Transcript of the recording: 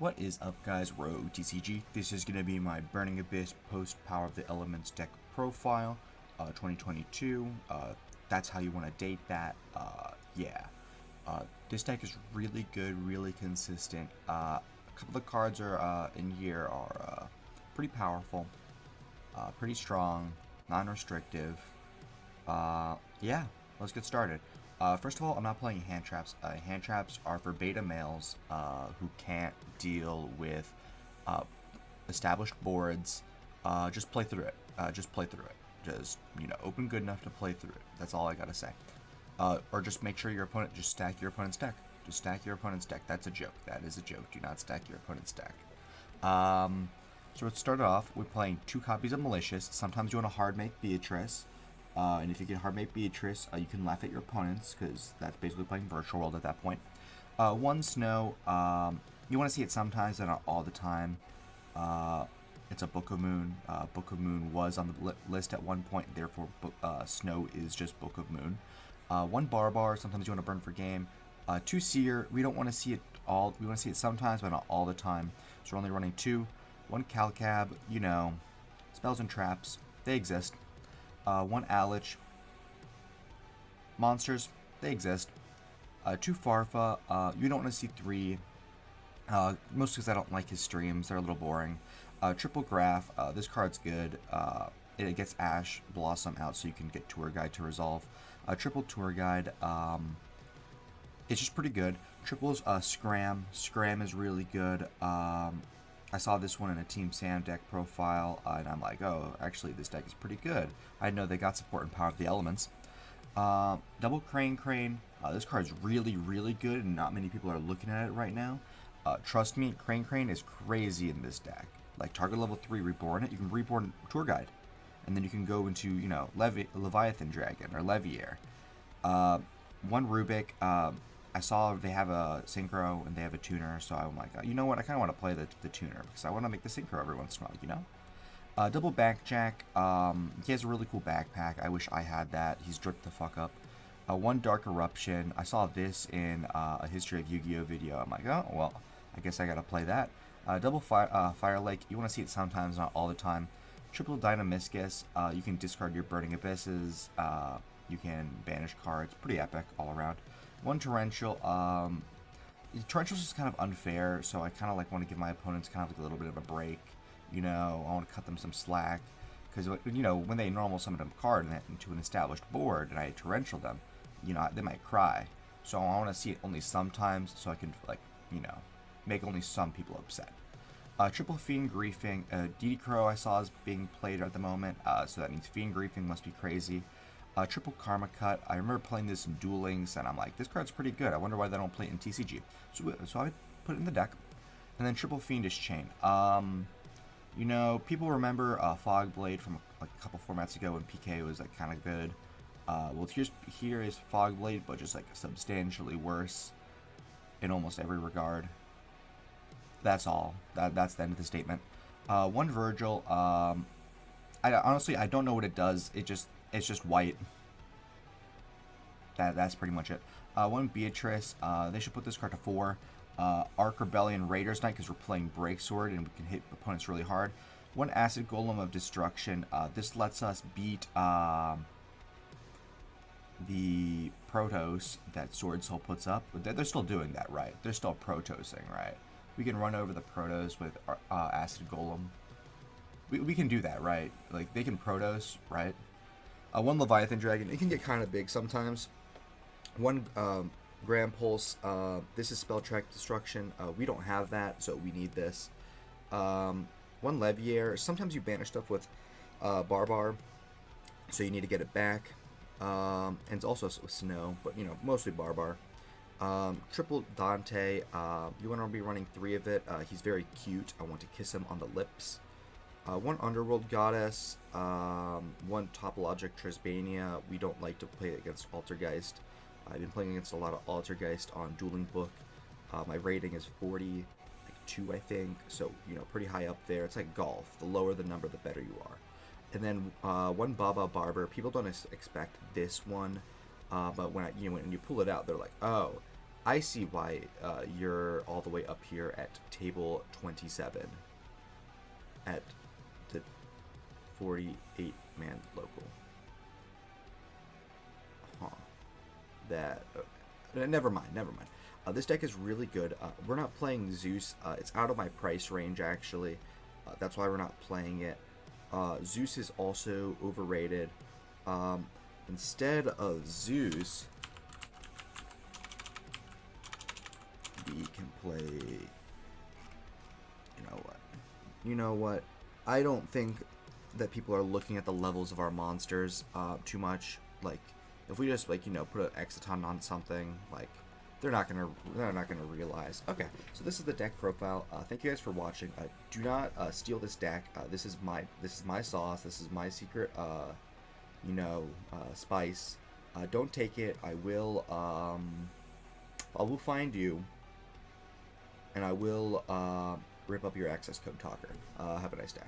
What is up, guys? Rogue TCG. This is going to be my Burning Abyss post Power of the Elements deck profile 2022. That's how you want to date that. Yeah. This deck is really good, really consistent. A couple of cards are in here are pretty powerful, pretty strong, non-restrictive. Yeah, let's get started. First of all, I'm not playing hand traps. Hand traps are for beta males who can't deal with established boards. Just play through it. Just play through it. Just, open good enough to play through it. That's all I gotta say. Or just make sure your opponent, just stack your opponent's deck. Just stack your opponent's deck. That's a joke. That is a joke. Do not stack your opponent's deck. So let's start off with playing 2 copies of Malicious. Sometimes you want to hard make Beatrice. And if you get hard make Beatrice, you can laugh at your opponents, because that's basically playing Virtual World at that point. 1 Snow, you want to see it sometimes, but not all the time. It's a Book of Moon. Book of Moon was on the list at one point, therefore Snow is just Book of Moon. 1 Barbar, sometimes you want to burn for game. 2 Seer, we don't want to see it all, we want to see it sometimes, but not all the time. So we're only running 2. 1 Calcab, spells and traps, they exist. 1 Alich. Monsters, they exist. 2 Farfa, you don't want to see 3. Mostly because I don't like his streams, they're a little boring. Triple Graph, this card's good. It gets Ash Blossom out so you can get Tour Guide to resolve. Triple Tour Guide, it's just pretty good. Triples, Scram. Scram is really good. I saw this one in a Team Sam deck profile, and I'm like, oh, actually, this deck is pretty good. I know they got support and Power of the Elements. Double Crane. This card's really, really good, and not many people are looking at it right now. Trust me, Crane is crazy in this deck. Like, target level 3, reborn it. You can reborn Tour Guide. And then you can go into, Leviathan Dragon or Leviair. 1 Rubik. I saw they have a Synchro and they have a tuner, so I'm like, you know what? I kind of want to play the tuner because I want to make the Synchro every once in a while, Double Backjack. He has a really cool backpack. I wish I had that. He's dripped the fuck up. 1 Dark Eruption. I saw this in a History of Yu-Gi-Oh video. I'm like, oh, well, I guess I gotta play that. Double Fire Lake. You want to see it sometimes, not all the time. Triple Dynamiscus. You can discard your Burning Abysses. You can banish cards. Pretty epic all around. 1 Torrential. Torrential's just kind of unfair, so I kind of want to give my opponents kind of a little bit of a break. I want to cut them some slack, because when they normal summon a card into an established board and I torrential them, they might cry. So I want to see it only sometimes, so I can make only some people upset. Triple Fiend Griefing. DD Crow I saw is being played at the moment, so that means Fiend Griefing must be crazy. Triple Karma Cut. I remember playing this in Duel Links, and I'm like, this card's pretty good. I wonder why they don't play it in TCG. So I put it in the deck. And then Triple Fiendish Chain. People remember Fog Blade from a couple formats ago when PK was kind of good. Well, here is Fog Blade, but just substantially worse in almost every regard. That's all. That's the end of the statement. 1 Virgil. Honestly, I don't know what it does. It's just white. That's pretty much it. 1 Beatrice. They should put this card to 4. Arc Rebellion Raiders Knight, because we're playing Breaksword and we can hit opponents really hard. 1 Acid Golem of Destruction. This lets us beat the Protoss that Sword Soul puts up. They're still doing that, right? They're still Protosing, right? We can run over the Protoss with Acid Golem. We can do that, right? They can Protoss, right? 1 Leviathan Dragon. It can get kind of big sometimes. 1 Grand Pulse. This is Spell Track Destruction. We don't have that, so we need this. 1 Leviair. Sometimes you banish stuff with Barbar, so you need to get it back. And it's also Snow, but mostly Barbar. Triple Dante. You want to be running 3 of it. He's very cute. I want to kiss him on the lips. 1 Underworld Goddess, 1 Topologic Trisbania. We don't like to play against Altergeist. I've been playing against a lot of Altergeist on Dueling Book. My rating is 42, I think, so, pretty high up there. It's like golf. The lower the number, the better you are. And then 1 Baba Barber. People don't expect this one, but when you pull it out, they're like, oh, I see why you're all the way up here at table 27 at the 48-man local. Huh. That. Never mind, never mind. This deck is really good. We're not playing Zeus. It's out of my price range, actually. That's why we're not playing it. Zeus is also overrated. Instead of Zeus, we can play... You know what? You know what? I don't think that people are looking at the levels of our monsters too much. Like, if we just, like, you know, put an Exciton on something, like, they're not gonna realize. Okay, so this is the deck profile. Thank you guys for watching. Do not steal this deck. This is my sauce. This is my secret, you know, spice. Don't take it. I will find you, and I will rip up your access code talker. Have a nice day.